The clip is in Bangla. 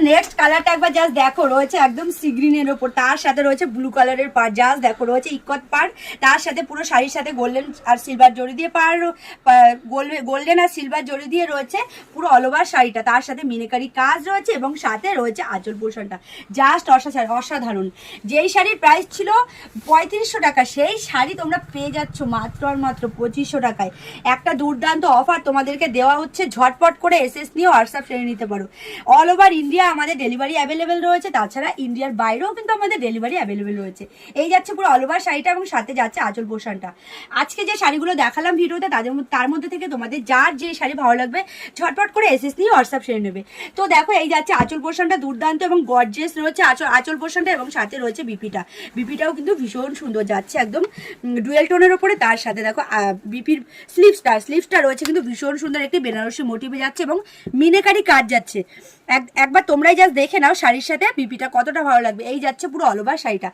নেক্সট কালারটা একবার জাস্ট দেখো, রয়েছে একদম সি গ্রিনের ওপর, তার সাথে রয়েছে ব্লু কালারের পার, জাস্ট দেখো রয়েছে ইকত পার, তার সাথে পুরো শাড়ির সাথে গোল্ডেন আর সিলভার জড়ি দিয়ে পার, গোল্ডেন আর সিলভার জড়ি দিয়ে রয়েছে পুরো অল ওভার শাড়িটা, তার সাথে মিনেকারি কাজ রয়েছে এবং সাথে রয়েছে আঁচল পোর্শনটা, জাস্ট অসাধারণ। যেই শাড়ির প্রাইস ছিল 3500 টাকা, সেই শাড়ি তোমরা পেয়ে যাচ্ছ মাত্র আর মাত্র 2500 টাকায়। একটা দুর্দান্ত অফার তোমাদেরকে দেওয়া হচ্ছে, ঝটপট করে এসএস নিয়ে হোয়াটসঅ্যাপ সেরে নিতে পারো। অল ওভার ইন্ডিয়া আমাদের ডেলিভারি অ্যাভেলেবেল রয়েছে, তাছাড়া ইন্ডিয়ার বাইরেও কিন্তু আমাদের ডেলিভারি অ্যাভেলেবেল রয়েছে। এই যাচ্ছে পুরো অল ওভার শাড়িটা এবং সাথে যাচ্ছে আঁচল পোর্শনটা। আজকে যে শাড়িগুলো দেখালাম ভিডিওতে তার মধ্যে থেকে তোমাদের যার যে শাড়ি ভালো লাগবে ঝটপট করে এসএস নিয়ে হোয়াটসঅ্যাপ সেরে নেবে। তো দেখো এই যাচ্ছে আঁচল পোর্শনটা দুর্দান্ত এবং গর্জিয়াস রয়েছে আঁচল পোর্শনটা, এবং সাথে রয়েছে বিপিটাও কিন্তু ভীষণ সুন্দর যাচ্ছে, একদম ডুয়েল টোনের ওপরে, তার সাথে দেখো বিপির স্লিভসটা রয়েছে কিন্তু ভীষণ সুন্দর একটি বেনারসি মোটিভে যাচ্ছে এবং মিনেকারি কাজ যাচ্ছে। একবার তোমরাই জাস্ট দেখে নাও শাড়ির সাথে বিপিটা কতটা ভালো লাগবে। এই যাচ্ছে পুরো অল ওভার শাড়িটা।